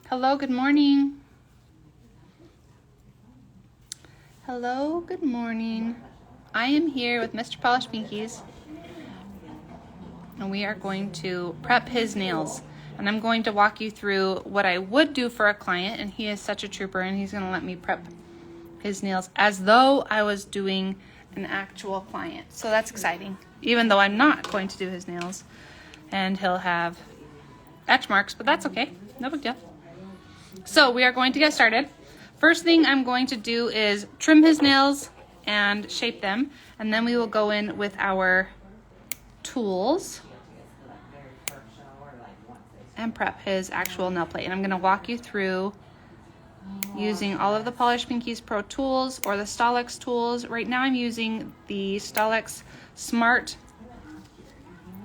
Hello, good morning. Hello, good morning. I am here with Mr. Polished Pinkies, and we are going to prep his nails. And I'm going to walk you through what I would do for a client, and he is such a trooper, and he's gonna let me prep his nails as though I was doing an actual client. So that's exciting, even though I'm not going to do his nails. And he'll have etch marks, but that's okay, no big deal. So we are going to get started. First thing I'm going to do is trim his nails and shape them, and then we will go in with our tools and prep his actual nail plate. And I'm going to walk you through using all of the Polished Pinkies Pro tools or the Staleks tools. Right now I'm using the Staleks Smart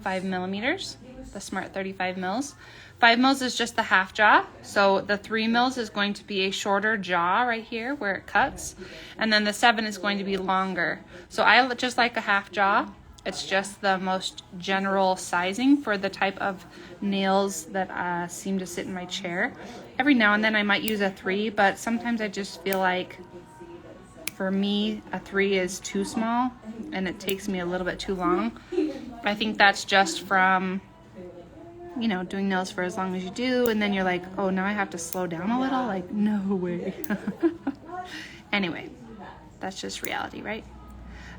5mm, the Smart 35 mils. 5 mils is just the half jaw, so the 3 mils is going to be a shorter jaw right here where it cuts, and then the 7 is going to be longer. So I just like a half jaw. It's just the most general sizing for the type of nails that seem to sit in my chair. Every now and then I might use a 3, but sometimes I just feel like for me a 3 is too small and it takes me a little bit too long. I think that's just from, you know, doing nails for as long as you do, and then you're like, oh, now I have to slow down a little. Like, no way. Anyway, that's just reality, right?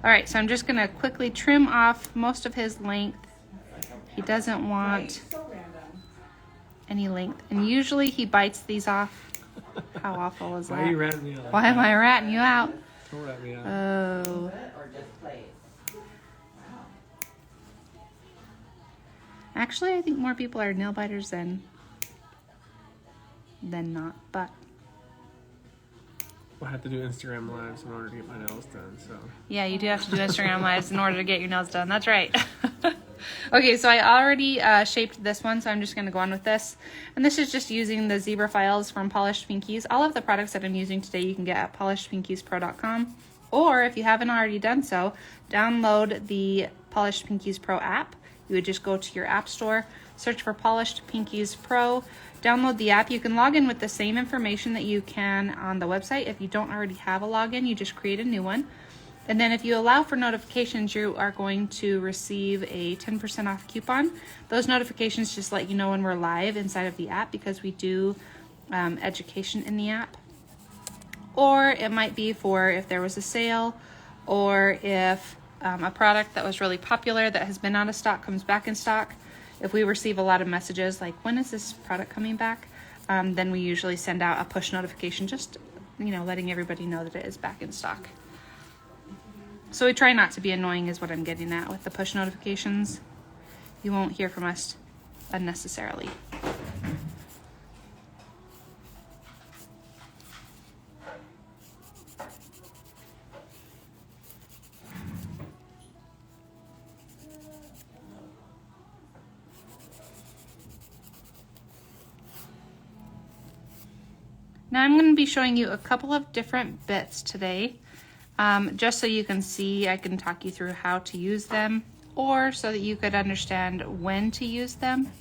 All right, so I'm just gonna quickly trim off most of his length. He doesn't want any length, and usually he bites these off. How awful is that? Why are you ratting me out? Why am I ratting you out? Don't rat me out. Oh. Actually, I think more people are nail biters than not, but I have to do Instagram lives in order to get my nails done, so. yeah, you do have to do Instagram lives in order to get your nails done. That's right. Okay, so I already shaped this one, so I'm just going to go on with this. And this is just using the zebra files from Polished Pinkies. All of the products that I'm using today you can get at polishedpinkiespro.com. Or if you haven't already done so, download the Polished Pinkies Pro app. You would just go to your app store, search for Polished Pinkies Pro, download the app. You can log in with the same information that you can on the website. If you don't already have a login, you just create a new one. And then if you allow for notifications, you are going to receive a 10% off coupon. Those notifications just let you know when we're live inside of the app, because we do education in the app. Or it might be for if there was a sale, or if a product that was really popular that has been out of stock comes back in stock. If we receive a lot of messages like, when is this product coming back? Then we usually send out a push notification, just, you know, letting everybody know that it is back in stock. So we try not to be annoying is what I'm getting at with the push notifications. You won't hear from us unnecessarily. Now I'm going to be showing you a couple of different bits today, just so you can see. I can talk you through how to use them, or so that you could understand when to use them.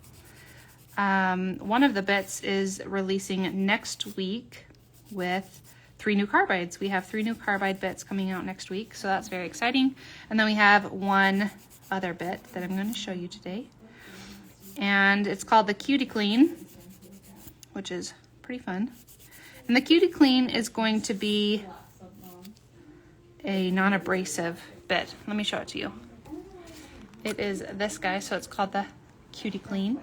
One of the bits is releasing next week with 3 new carbides. We have 3 new carbide bits coming out next week, so that's very exciting. And then we have one other bit that I'm going to show you today, and it's called the Cutie Clean, which is pretty fun. And the Cutie Clean is going to be a non-abrasive bit. Let me show it to you. It is this guy, so it's called the Cutie Clean.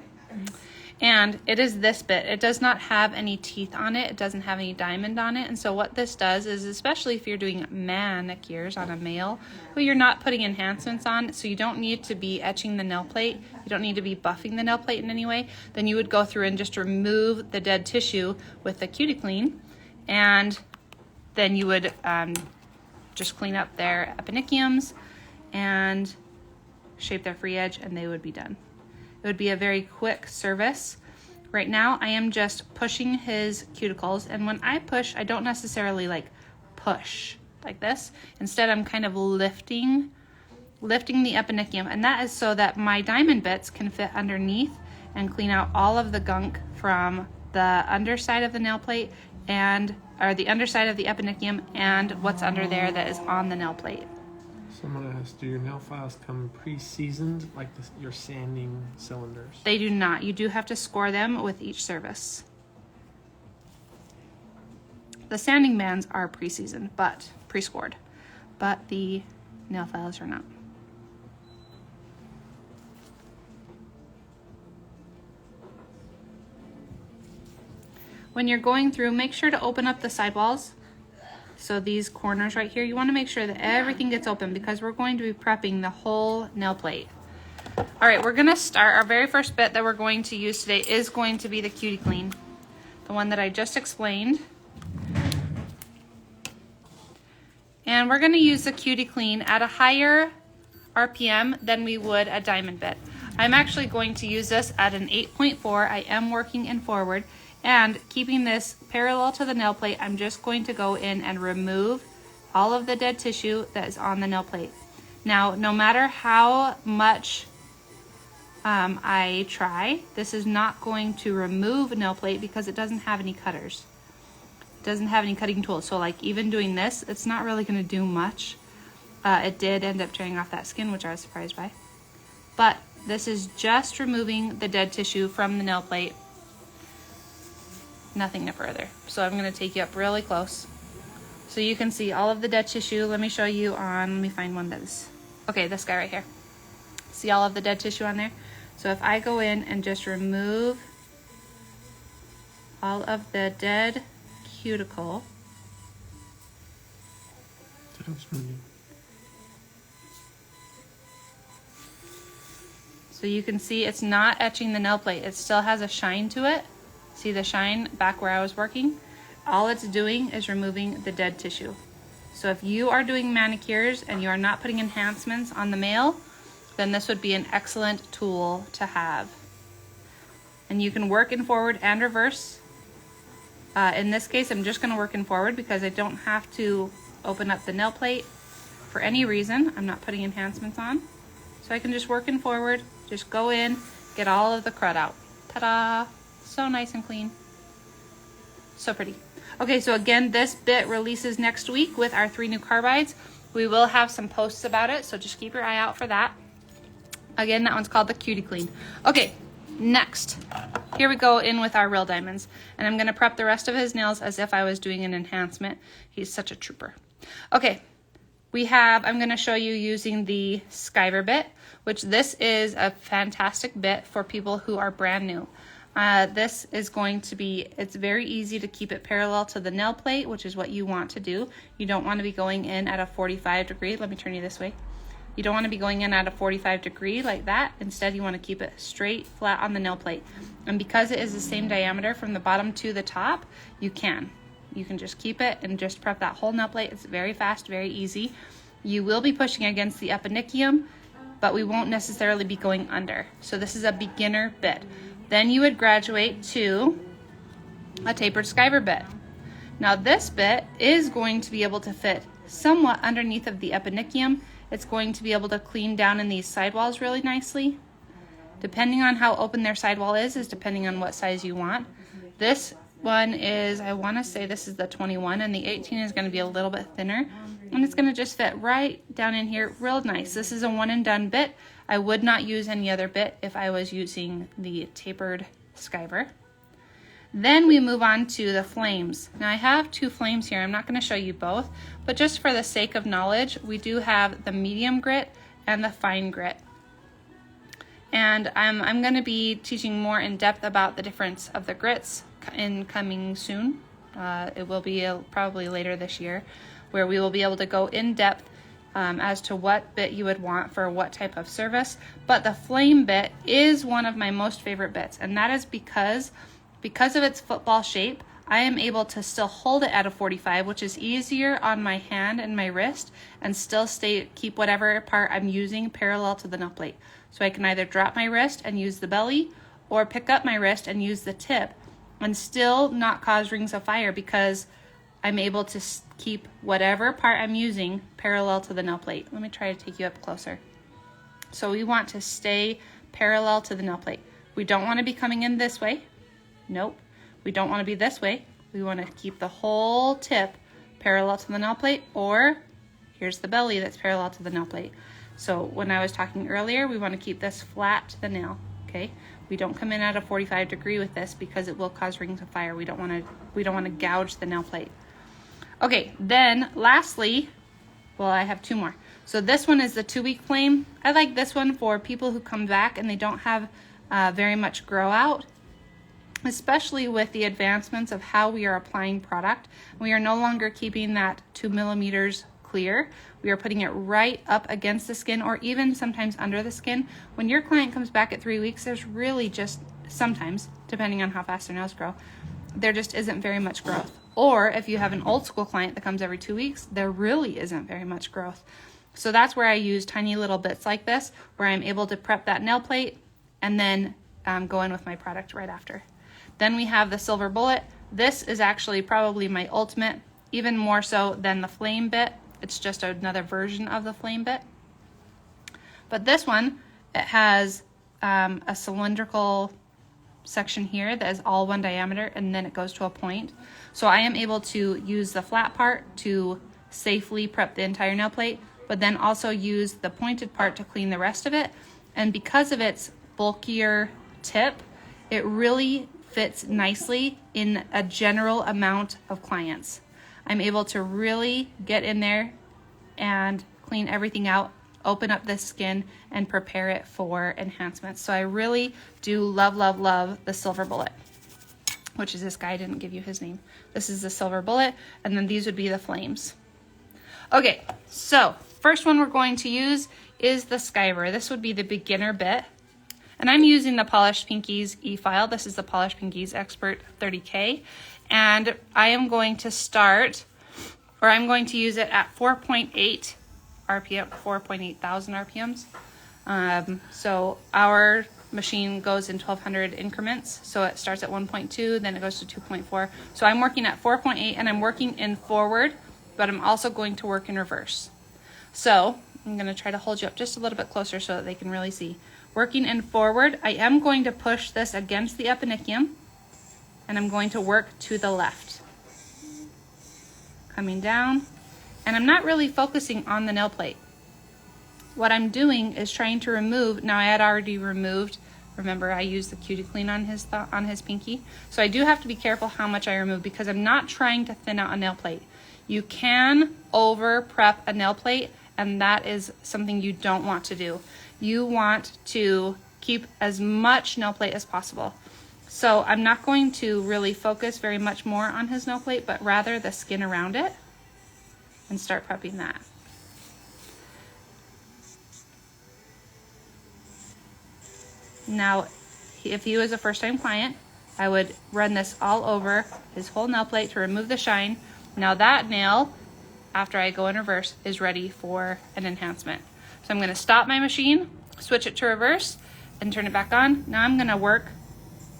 And it is this bit. It does not have any teeth on it. It doesn't have any diamond on it. And so what this does is, especially if you're doing manicures on a male who you're not putting enhancements on, so you don't need to be etching the nail plate, you don't need to be buffing the nail plate in any way, then you would go through and just remove the dead tissue with the Cutie Clean, and then you would just clean up their eponychiums and shape their free edge, and they would be done. It would be a very quick service. Right now I am just pushing his cuticles, and when I push, I don't necessarily like push like this. Instead, I'm kind of lifting the eponychium, and that is so that my diamond bits can fit underneath and clean out all of the gunk from the underside of the nail plate or the underside of the eponychium and what's under there that is on the nail plate. So I'm gonna ask, do your nail files come pre-seasoned like your sanding cylinders? They do not. You do have to score them with each service. The sanding bands are pre-seasoned, but pre-scored, but the nail files are not. When you're going through, make sure to open up the sidewalls. So these corners right here, you want to make sure that everything gets open because we're going to be prepping the whole nail plate. All right, we're gonna start. Our very first bit that we're going to use today is going to be the Cutie Clean, the one that I just explained. And we're gonna use the Cutie Clean at a higher RPM than we would a diamond bit. I'm actually going to use this at an 8.4. I am working in forward. And keeping this parallel to the nail plate, I'm just going to go in and remove all of the dead tissue that is on the nail plate. Now, no matter how much I try, this is not going to remove a nail plate because it doesn't have any cutters. It doesn't have any cutting tools. So like even doing this, it's not really going to do much. It did end up tearing off that skin, which I was surprised by. But this is just removing the dead tissue from the nail plate. Nothing no further. So I'm going to take you up really close so you can see all of the dead tissue. Let me show you on, let me find one that's, okay, this guy right here. See all of the dead tissue on there? So if I go in and just remove all of the dead cuticle. So you can see it's not etching the nail plate. It still has a shine to it. See the shine back where I was working? All it's doing is removing the dead tissue. So if you are doing manicures and you are not putting enhancements on the male, then this would be an excellent tool to have. And you can work in forward and reverse. In this case, I'm just gonna work in forward because I don't have to open up the nail plate for any reason. I'm not putting enhancements on. So I can just work in forward, just go in, get all of the crud out. Ta-da! So nice and clean. So pretty. Okay, so again, this bit releases next week with our 3 new carbides. We will have some posts about it, so just keep your eye out for that. Again, that one's called the Cutie Clean. Okay, next. Here we go in with our real diamonds. And I'm gonna prep the rest of his nails as if I was doing an enhancement. He's such a trooper. Okay, I'm gonna show you using the Skyver Bit, which this is a fantastic bit for people who are brand new. This is going to be, it's very easy to keep it parallel to the nail plate, which is what you want to do. You don't want to be going in at a 45 degree. Let me turn you this way. You don't want to be going in at a 45 degree like that. Instead, you want to keep it straight, flat on the nail plate. And because it is the same diameter from the bottom to the top, you can just keep it and just prep that whole nail plate. It's very fast, very easy. You will be pushing against the eponychium, but we won't necessarily be going under. So this is a beginner bit. Then you would graduate to a Tapered Skyver Bit. Now this bit is going to be able to fit somewhat underneath of the eponychium. It's going to be able to clean down in these sidewalls really nicely. Depending on how open their sidewall is depending on what size you want. This one is, I want to say this is the 21, and the 18 is going to be a little bit thinner. And it's going to just fit right down in here real nice. This is a one and done bit. I would not use any other bit if I was using the Tapered Skyver. Then we move on to the flames. Now I have 2 flames here. I'm not going to show you both, but just for the sake of knowledge, we do have the medium grit and the fine grit. And I'm going to be teaching more in depth about the difference of the grits in coming soon. It will be probably later this year, where we will be able to go in depth as to what bit you would want for what type of service. But the flame bit is one of my most favorite bits, and that is because of its football shape, I am able to still hold it at a 45, which is easier on my hand and my wrist, and still keep whatever part I'm using parallel to the nail plate. So I can either drop my wrist and use the belly, or pick up my wrist and use the tip, and still not cause rings of fire because I'm able to keep whatever part I'm using parallel to the nail plate. Let me try to take you up closer. So we want to stay parallel to the nail plate. We don't want to be coming in this way. Nope. We don't want to be this way. We want to keep the whole tip parallel to the nail plate, or here's the belly that's parallel to the nail plate. So when I was talking earlier, we want to keep this flat to the nail, okay? We don't come in at a 45-degree with this because it will cause rings of fire. We don't want to gouge the nail plate. Okay, then lastly, well, I have two more. So this one is the 2-week flame. I like this one for people who come back and they don't have very much grow out, especially with the advancements of how we are applying product. We are no longer keeping that 2 millimeters clear. We are putting it right up against the skin, or even sometimes under the skin. When your client comes back at 3 weeks, there's really just sometimes, depending on how fast their nails grow, there just isn't very much growth. Or if you have an old school client that comes every 2 weeks, there really isn't very much growth. So that's where I use tiny little bits like this, where I'm able to prep that nail plate and then go in with my product right after. Then we have the silver bullet. This is actually probably my ultimate, even more so than the flame bit. It's just another version of the flame bit. But this one, it has a cylindrical section here that is all one diameter, and then it goes to a point. So I am able to use the flat part to safely prep the entire nail plate, but then also use the pointed part to clean the rest of it. And because of its bulkier tip, it really fits nicely in a general amount of clients. I'm able to really get in there and clean everything out, open up the skin, and prepare it for enhancements. So I really do love, love, love the silver bullet, which is this guy. I didn't give you his name. This is the silver bullet, and then these would be the flames. Okay, so first one we're going to use is the Skyver. This would be the beginner bit. And I'm using the Polished Pinkies EFILE. This is the Polished Pinkies Expert 30K. And I am going to start, or I'm going to use it at 4.8 RPM, 4,800 RPMs. So our machine goes in 1200 increments. So it starts at 1.2, then it goes to 2.4. So I'm working at 4.8 and I'm working in forward, but I'm also going to work in reverse. So I'm going to try to hold you up just a little bit closer so that they can really see. Working in forward, I am going to push this against the eponychium, and I'm going to work to the left. Coming down, and I'm not really focusing on the nail plate. What I'm doing is trying to remove, now I had already removed, remember I used the Cutie Clean on his pinky, so I do have to be careful how much I remove because I'm not trying to thin out a nail plate. You can over prep a nail plate, and that is something you don't want to do. You want to keep as much nail plate as possible. So I'm not going to really focus very much more on his nail plate, but rather the skin around it, and start prepping that. Now, if he was a first-time client, I would run this all over his whole nail plate to remove the shine. Now that nail, after I go in reverse, is ready for an enhancement. So I'm going to stop my machine, switch it to reverse, and turn it back on. Now I'm going to work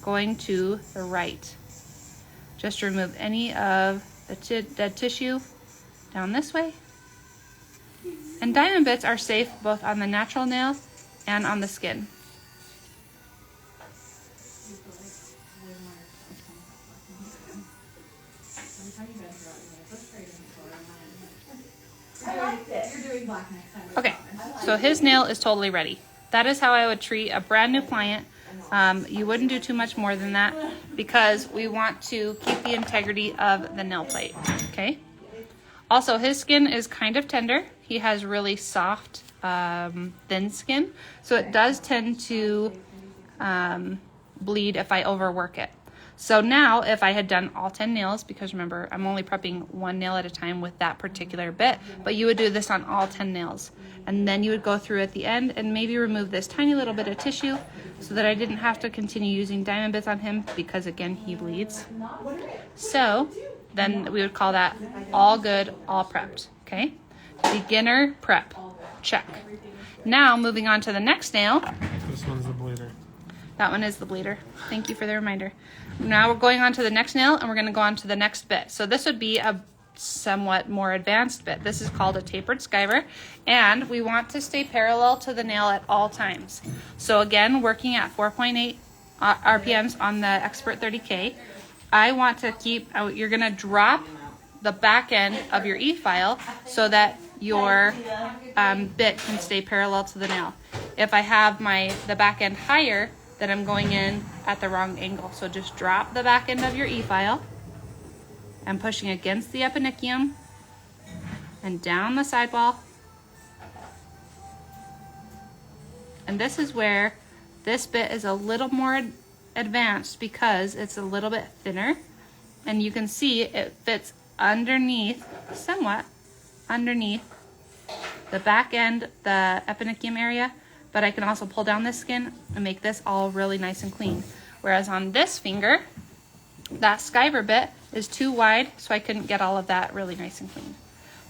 going to the right. Just to remove any of the dead tissue down this way. And diamond bits are safe both on the natural nail and on the skin. Okay, so his nail is totally ready. That is how I would treat a brand new client. You wouldn't do too much more than that because we want to keep the integrity of the nail plate, okay? Also, his skin is kind of tender. He has really soft, thin skin, so it does tend to bleed if I overwork it. So now if I had done all 10 nails, because remember, I'm only prepping one nail at a time with that particular bit, but you would do this on all 10 nails. And then you would go through at the end and maybe remove this tiny little bit of tissue so that I didn't have to continue using diamond bits on him because again, he bleeds. So then we would call that all good, all prepped, okay? Beginner prep, check. Now moving on to the next nail. This one's the bleeder. That one is the bleeder. Thank you for the reminder. Now we're going on to the next nail and we're gonna go on to the next bit. So this would be a somewhat more advanced bit. This is called a Tapered Skyver, and we want to stay parallel to the nail at all times. So again, working at 4.8 RPMs on the Expert 30K, I want to keep, you're gonna drop the back end of your EFILE so that your bit can stay parallel to the nail. If I have the back end higher, then I'm going in at the wrong angle. So just drop the back end of your EFILE and pushing against the eponychium and down the sidewall. And this is where this bit is a little more advanced because it's a little bit thinner, and you can see it fits underneath, somewhat underneath the back end, the eponychium area, but I can also pull down this skin and make this all really nice and clean. Whereas on this finger, that Skyver bit is too wide, so I couldn't get all of that really nice and clean.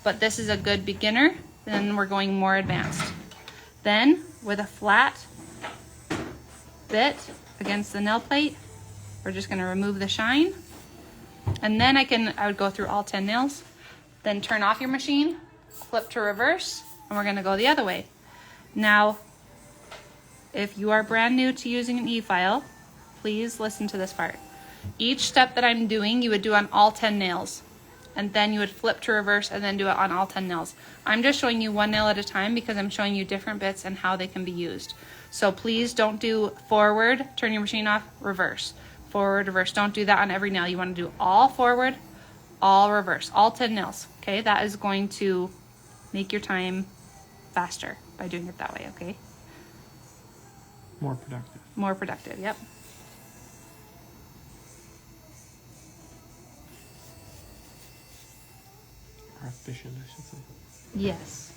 But this is a good beginner, then we're going more advanced. Then with a flat bit against the nail plate, we're just gonna remove the shine. And then I would go through all 10 nails, then turn off your machine, flip to reverse, and we're gonna go the other way. Now, if you are brand new to using an EFILE, please listen to this part. Each step that I'm doing, you would do on all 10 nails. And then you would flip to reverse and then do it on all 10 nails. I'm just showing you one nail at a time because I'm showing you different bits and how they can be used. So please don't do forward, turn your machine off, reverse. Forward, reverse. Don't do that on every nail. You want to do all forward, all reverse, all 10 nails. Okay, that is going to make your time faster by doing it that way, okay? More productive. More productive, yep. Or efficient, I should say. Yes.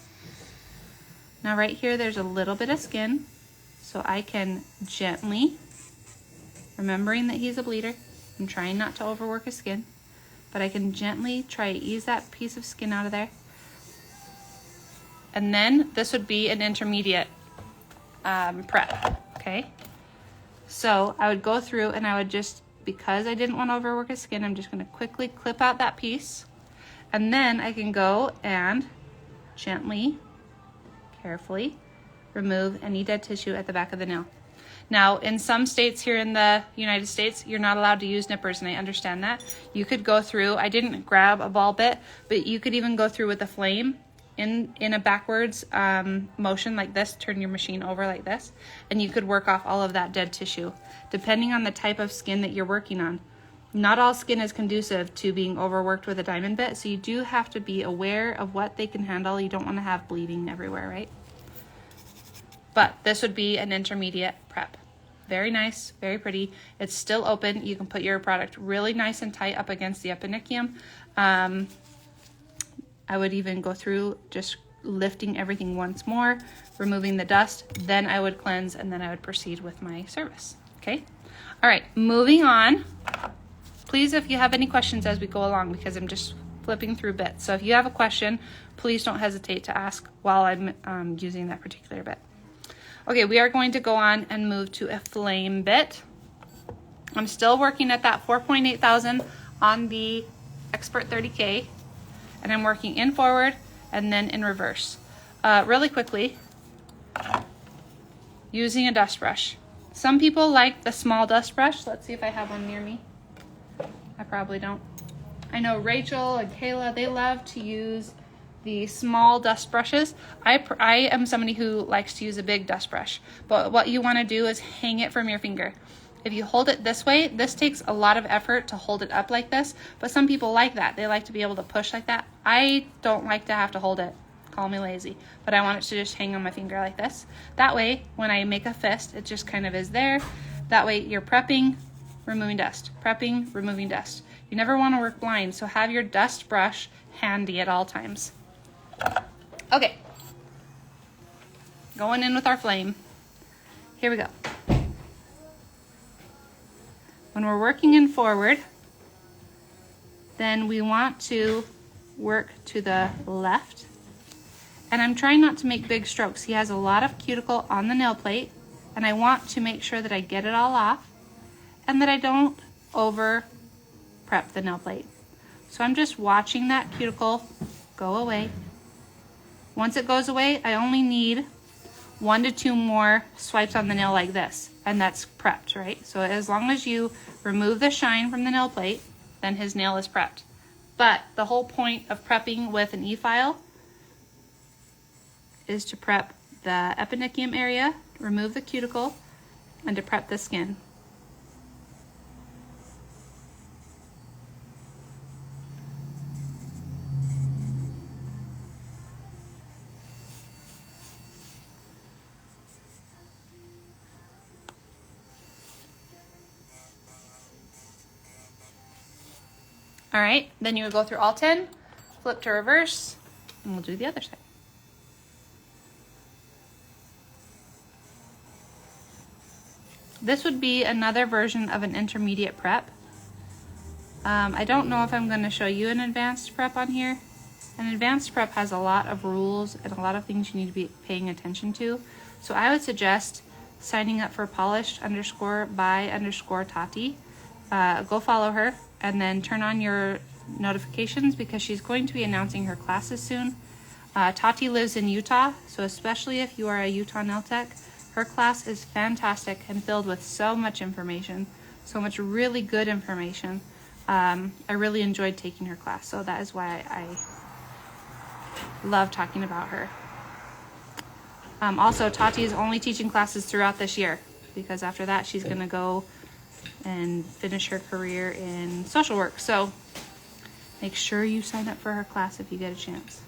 Now right here, there's a little bit of skin, so I can gently, remembering that he's a bleeder, I'm trying not to overwork his skin, but I can gently try to ease that piece of skin out of there. And then this would be an intermediate prep, okay? So I would go through and I would just, because I didn't want to overwork his skin, I'm just gonna quickly clip out that piece. And then I can go and gently, carefully remove any dead tissue at the back of the nail. Now, in some states here in the United States, you're not allowed to use nippers, and I understand that. You could go through, I didn't grab a ball bit, but you could even go through with a flame in a backwards motion like this, turn your machine over like this, and you could work off all of that dead tissue, depending on the type of skin that you're working on. Not all skin is conducive to being overworked with a diamond bit, so you do have to be aware of what they can handle. You don't want to have bleeding everywhere, right? But this would be an intermediate prep. Very nice, very pretty. It's still open. You can put your product really nice and tight up against the eponychium. I would even go through just lifting everything once more, removing the dust, then I would cleanse, and then I would proceed with my service, okay? All right, moving on. Please, if you have any questions as we go along, because I'm just flipping through bits. So if you have a question, please don't hesitate to ask while I'm using that particular bit. Okay, we are going to go on and move to a flame bit. I'm still working at that 4.8 thousand on the Expert 30K, and I'm working in forward and then in reverse. Really quickly, using a dust brush. Some people like the small dust brush. Let's see if I have one near me. I probably don't. I know Rachel and Kayla, they love to use the small dust brushes. I am somebody who likes to use a big dust brush, but what you want to do is hang it from your finger. If you hold it this way, this takes a lot of effort to hold it up like this, but some people like that. They like to be able to push like that. I don't like to have to hold it. Call me lazy, but I want it to just hang on my finger like this. That way, when I make a fist, it just kind of is there. That way you're prepping, removing dust, prepping, removing dust. You never want to work blind, so have your dust brush handy at all times. Okay, going in with our flame. Here we go. When we're working in forward, then we want to work to the left. And I'm trying not to make big strokes. He has a lot of cuticle on the nail plate, and I want to make sure that I get it all off and that I don't over prep the nail plate. So I'm just watching that cuticle go away. Once it goes away, I only need 1 to 2 more swipes on the nail like this, and that's prepped, right? So as long as you remove the shine from the nail plate, then his nail is prepped. But the whole point of prepping with an EFILE is to prep the eponychium area, remove the cuticle, and to prep the skin. All right, then you would go through all 10, flip to reverse, and we'll do the other side. This would be another version of an intermediate prep. I don't know if I'm going to show you an advanced prep on here. An advanced prep has a lot of rules and a lot of things you need to be paying attention to. So I would suggest signing up for polished_by_Tati. Go follow her and then turn on your notifications because she's going to be announcing her classes soon. Tati lives in Utah, so especially if you are a Utah nail tech, her class is fantastic and filled with so much information, so much really good information. I really enjoyed taking her class, so that is why I love talking about her. Also, Tati is only teaching classes throughout this year because after that she's going to go and finish her career in social work. So make sure you sign up for her class if you get a chance.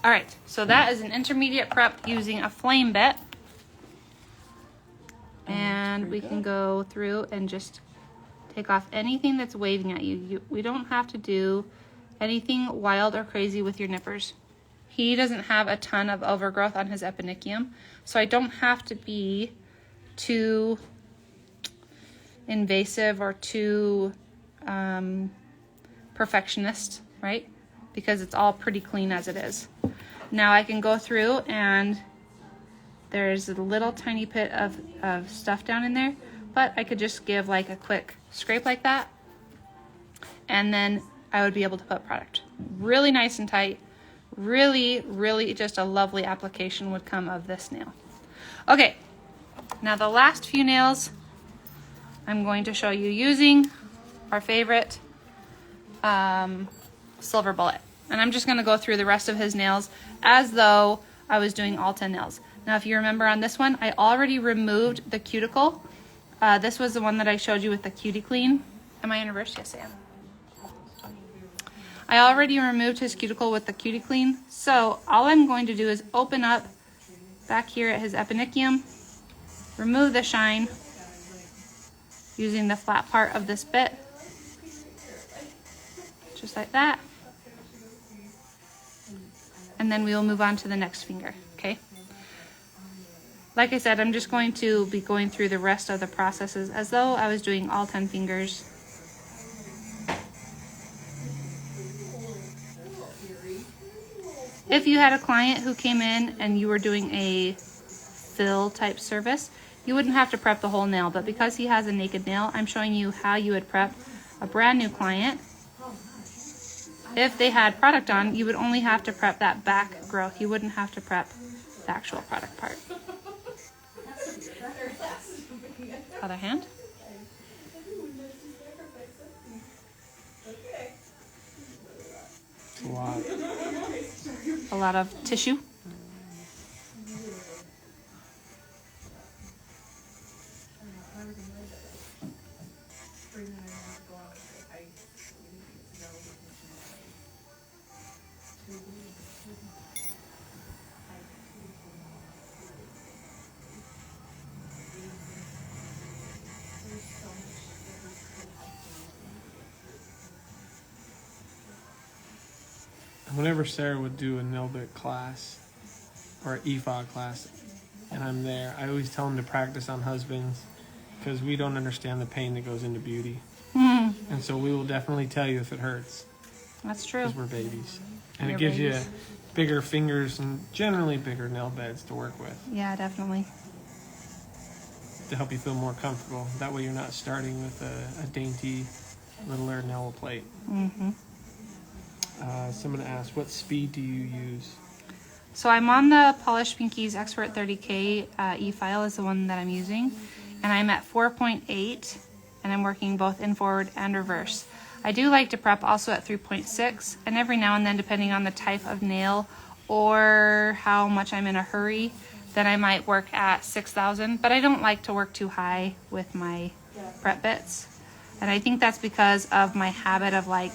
All right, so that is an intermediate prep using a flame bit. And we can go through and just take off anything that's waving at you. We don't have to do anything wild or crazy with your nippers. He doesn't have a ton of overgrowth on his eponychium, so I don't have to be too invasive or too perfectionist, right? Because it's all pretty clean as it is. Now I can go through and there's a little tiny bit of stuff down in there, but I could just give like a quick scrape like that, and then I would be able to put product. Really nice and tight. Really, really just a lovely application would come of this nail. Okay, now the last few nails I'm going to show you using our favorite silver bullet. And I'm just going to go through the rest of his nails as though I was doing all 10 nails. Now if you remember on this one, I already removed the cuticle. This was the one that I showed you with the Cutie Clean. Am I in reverse? Yes, I am. I already removed his cuticle with the Cutie Clean, so all I'm going to do is open up back here at his eponychium, remove the shine using the flat part of this bit, just like that, and then we will move on to the next finger, okay? Like I said, I'm just going to be going through the rest of the processes as though I was doing all 10 fingers. If you had a client who came in and you were doing a fill type service, you wouldn't have to prep the whole nail, but because he has a naked nail, I'm showing you how you would prep a brand new client. If they had product on, you would only have to prep that back growth. You wouldn't have to prep the actual product part. Other hand. It's a lot. A lot of tissue. Whenever Sarah would do a nail bit class or an EFILE class and I'm there, I always tell them to practice on husbands because we don't understand the pain that goes into beauty. And so we will definitely tell you if it hurts. That's true. Because we're babies. And We're it gives babies. you bigger fingers and generally bigger nail beds to work with Yeah, definitely. to help you feel more comfortable. That way you're not starting with a dainty littler nail plate. Mm-hmm. Someone asked, what speed do you use? So I'm on the Polished Pinkies Expert 30K EFILE is the one that I'm using, and I'm at 4.8, and I'm working both in forward and reverse. I do like to prep also at 3.6, and every now and then, depending on the type of nail or how much I'm in a hurry, then I might work at 6,000, but I don't like to work too high with my prep bits. And I think that's because of my habit of like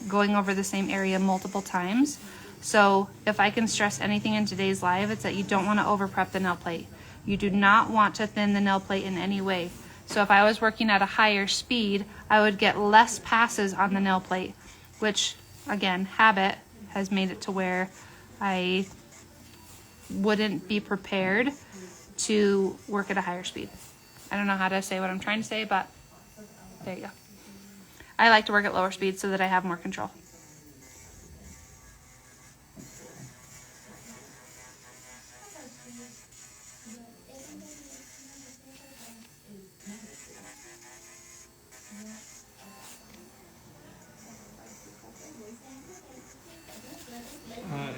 going over the same area multiple times. So if I can stress anything in today's live, it's that you don't want to over prep the nail plate. You do not want to thin the nail plate in any way. So if I was working at a higher speed, I would get less passes on the nail plate, which again, habit has made it to where I wouldn't be prepared to work at a higher speed. I don't know how to say what I'm trying to say, but there you go. I like to work at lower speeds so that I have more control.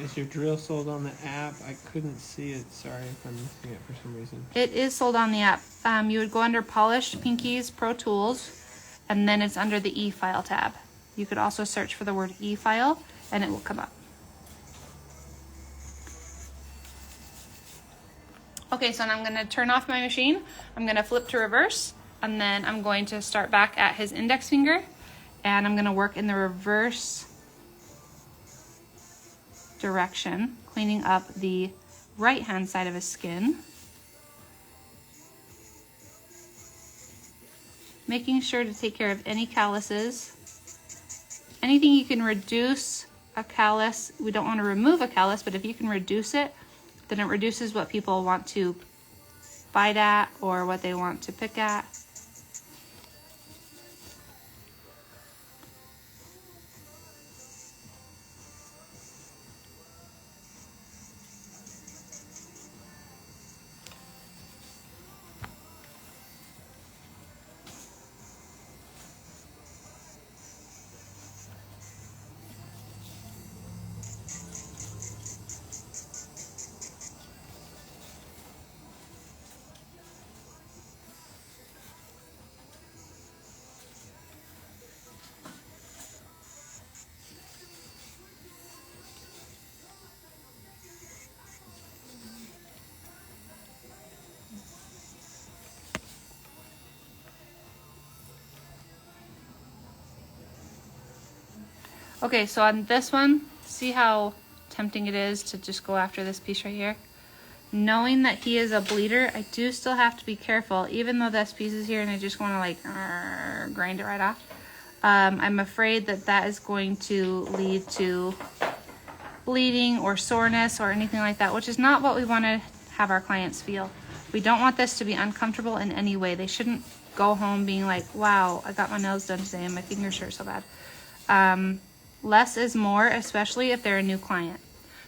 Is your drill sold on the app? I couldn't see it. Sorry if I'm missing it for some reason. It is sold on the app. You would go under Polished Pinkies Pro Tools, and then it's under the EFILE tab. You could also search for the word EFILE, and it will come up. Okay, so now I'm going to turn off my machine. I'm going to flip to reverse, and then I'm going to start back at his index finger, and I'm going to work in the reverse direction, cleaning up the right hand side of his skin. Making sure to take care of any calluses. Anything you can reduce a callus. We don't want to remove a callus, but if you can reduce it, then it reduces what people want to bite at or what they want to pick at. Okay, so on this one, see how tempting it is to just go after this piece right here? Knowing that he is a bleeder, I do still have to be careful, even though this piece is here and I just want to like grind it right off. I'm afraid that that is going to lead to bleeding or soreness or anything like that, which is not what we want to have our clients feel. We don't want this to be uncomfortable in any way. They shouldn't go home being like, wow, I got my nails done today and my fingers hurt so bad. Less is more, especially if they're a new client.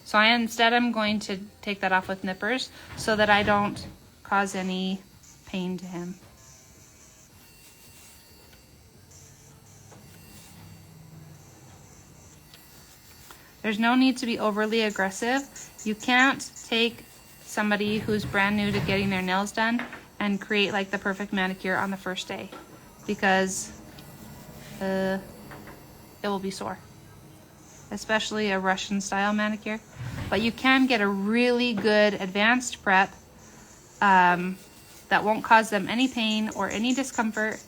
So I'm going to take that off with nippers so that I don't cause any pain to him. There's no need to be overly aggressive. You can't take somebody who's brand new to getting their nails done and create like the perfect manicure on the first day, because it will be sore. Especially a Russian style manicure. But you can get a really good advanced prep that won't cause them any pain or any discomfort,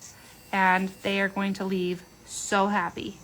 and they are going to leave so happy.